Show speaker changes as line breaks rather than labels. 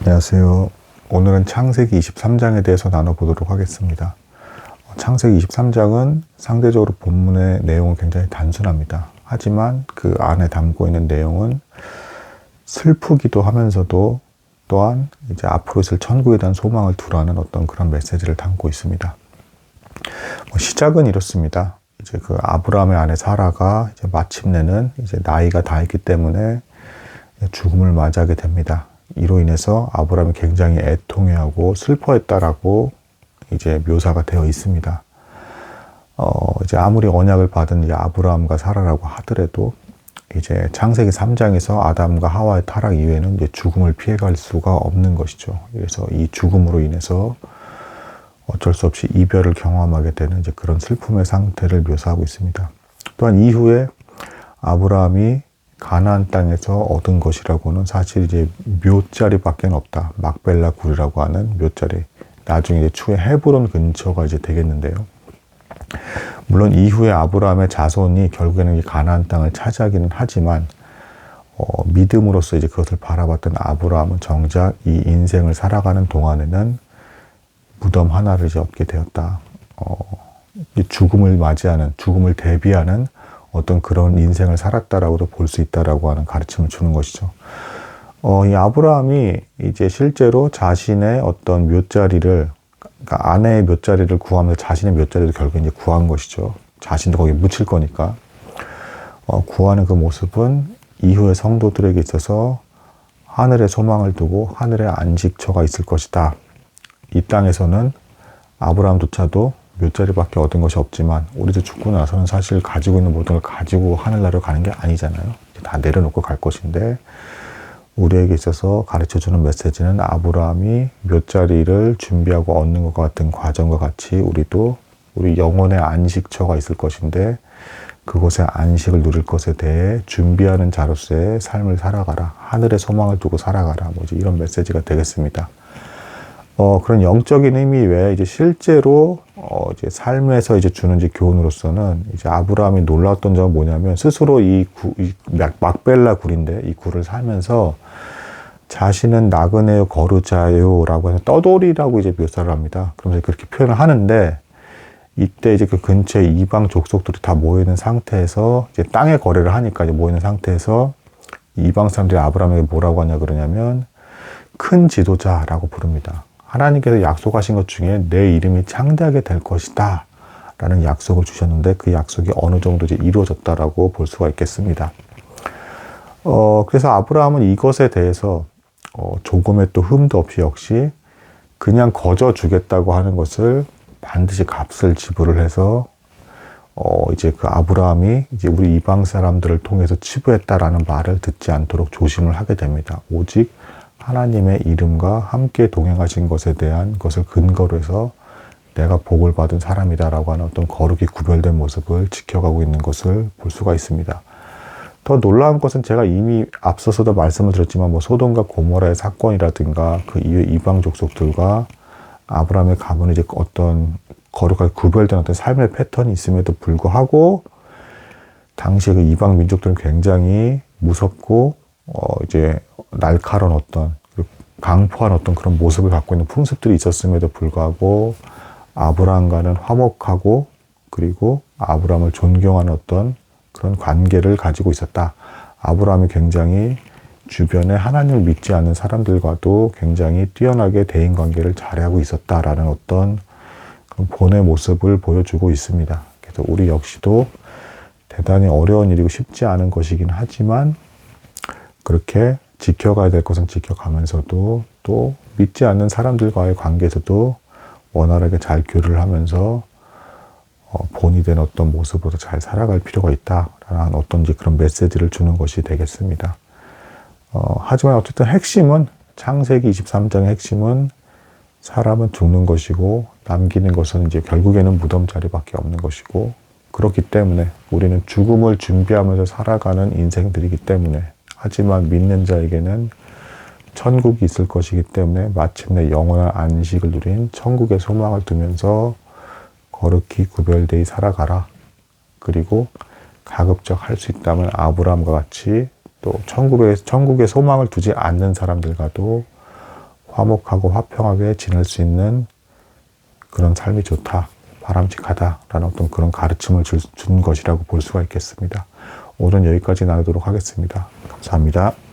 안녕하세요. 오늘은 창세기 23장에 대해서 나눠보도록 하겠습니다. 창세기 23장은 상대적으로 본문의 내용은 굉장히 단순합니다. 하지만 그 안에 담고 있는 내용은 슬프기도 하면서도 또한 이제 앞으로 있을 천국에 대한 소망을 두라는 어떤 그런 메시지를 담고 있습니다. 시작은 이렇습니다. 이제 그 아브라함의 아내 사라가 이제 마침내는 이제 나이가 다 있기 때문에 죽음을 맞이하게 됩니다. 이로 인해서 아브라함이 굉장히 애통해하고 슬퍼했다라고 이제 묘사가 되어 있습니다. 이제 아무리 언약을 받은 이제 아브라함과 사라라고 하더라도 이제 창세기 3장에서 아담과 하와의 타락 이후에는 이제 죽음을 피해갈 수가 없는 것이죠. 그래서 이 죽음으로 인해서 어쩔 수 없이 이별을 경험하게 되는 이제 그런 슬픔의 상태를 묘사하고 있습니다. 또한 이후에 아브라함이 가나안 땅에서 얻은 것이라고는 사실 이제 묘자리밖에 없다. 막벨라 굴이라고 하는 묘자리. 나중에 이제 추후에 헤브론 근처가 이제 되겠는데요. 물론 이후에 아브라함의 자손이 결국에는 이 가나안 땅을 차지하기는 하지만 믿음으로써 이제 그것을 바라봤던 아브라함은 정작 이 인생을 살아가는 동안에는 무덤 하나를 이제 얻게 되었다. 죽음을 맞이하는, 죽음을 대비하는 어떤 그런 인생을 살았다라고도 볼 수 있다라고 하는 가르침을 주는 것이죠. 이 아브라함이 이제 실제로 자신의 어떤 묘자리를, 그러니까 아내의 묘자리를 구하면서 자신의 묘자리도 결국 이제 구한 것이죠. 자신도 거기에 묻힐 거니까. 구하는 그 모습은 이후의 성도들에게 있어서 하늘의 소망을 두고 하늘의 안식처가 있을 것이다. 이 땅에서는 아브라함조차도 묘자리밖에 얻은 것이 없지만 우리도 죽고 나서는 사실 가지고 있는 모든 걸 가지고 하늘나라로 가는 게 아니잖아요. 다 내려놓고 갈 것인데 우리에게 있어서 가르쳐주는 메시지는 아브라함이 묘자리를 준비하고 얻는 것과 같은 과정과 같이 우리도 우리 영혼의 안식처가 있을 것인데 그곳의 안식을 누릴 것에 대해 준비하는 자로서의 삶을 살아가라. 하늘의 소망을 두고 살아가라. 뭐지 이런 메시지가 되겠습니다. 그런 영적인 의미 외에 이제 실제로 이제 삶에서 이제 주는 이제 교훈으로서는 이제 아브라함이 놀라웠던 점은 뭐냐면 스스로 이 막벨라 굴인데 이 굴을 살면서 자신은 나그네요 거르자요라고 해서 떠돌이라고 이제 묘사를 합니다. 그러면서 그렇게 표현을 하는데 이때 이제 그 근처에 이방 족속들이 다 모여 있는 상태에서 이제 땅의 거래를 하니까 이제 모여 있는 상태에서 이방 사람들이 아브라함에게 뭐라고 하냐 그러냐면 큰 지도자라고 부릅니다. 하나님께서 약속하신 것 중에 내 이름이 창대하게 될 것이다 라는 약속을 주셨는데 그 약속이 어느 정도 이제 이루어졌다라고 볼 수가 있겠습니다. 그래서 아브라함은 이것에 대해서 조금의 또 흠도 없이 역시 그냥 거저 주겠다고 하는 것을 반드시 값을 지불을 해서 이제 그 아브라함이 이제 우리 이방 사람들을 통해서 치부했다라는 말을 듣지 않도록 조심을 하게 됩니다. 오직 하나님의 이름과 함께 동행하신 것에 대한 것을 근거로 해서 내가 복을 받은 사람이다라고 하는 어떤 거룩이 구별된 모습을 지켜가고 있는 것을 볼 수가 있습니다. 더 놀라운 것은 제가 이미 앞서서도 말씀을 드렸지만 뭐 소돔과 고모라의 사건이라든가 그 이후에 이방 족속들과 아브라함의 가문의 이제 어떤 거룩하게 구별된 어떤 삶의 패턴이 있음에도 불구하고 당시에 그 이방 민족들은 굉장히 무섭고 이제 날카로운 어떤 강포한 어떤 그런 모습을 갖고 있는 풍습들이 있었음에도 불구하고 아브라함과는 화목하고 그리고 아브라함을 존경하는 어떤 그런 관계를 가지고 있었다. 아브라함이 굉장히 주변에 하나님을 믿지 않는 사람들과도 굉장히 뛰어나게 대인관계를 잘하고 있었다라는 어떤 그런 본의 모습을 보여주고 있습니다. 그래서 우리 역시도 대단히 어려운 일이고 쉽지 않은 것이긴 하지만 그렇게 지켜가야 될 것은 지켜가면서도 또 믿지 않는 사람들과의 관계에서도 원활하게 잘 교류를 하면서 본이 된 어떤 모습으로 잘 살아갈 필요가 있다라는 어떤 그런 메시지를 주는 것이 되겠습니다. 하지만 어쨌든 핵심은 창세기 23장의 핵심은 사람은 죽는 것이고 남기는 것은 이제 결국에는 무덤 자리밖에 없는 것이고 그렇기 때문에 우리는 죽음을 준비하면서 살아가는 인생들이기 때문에 하지만 믿는 자에게는 천국이 있을 것이기 때문에 마침내 영원한 안식을 누린 천국의 소망을 두면서 거룩히 구별되이 살아가라. 그리고 가급적 할 수 있다면 아브라함과 같이 또 천국의 소망을 두지 않는 사람들과도 화목하고 화평하게 지낼 수 있는 그런 삶이 좋다, 바람직하다라는 어떤 그런 가르침을 준 것이라고 볼 수가 있겠습니다. 오늘은 여기까지 나누도록 하겠습니다. 감사합니다.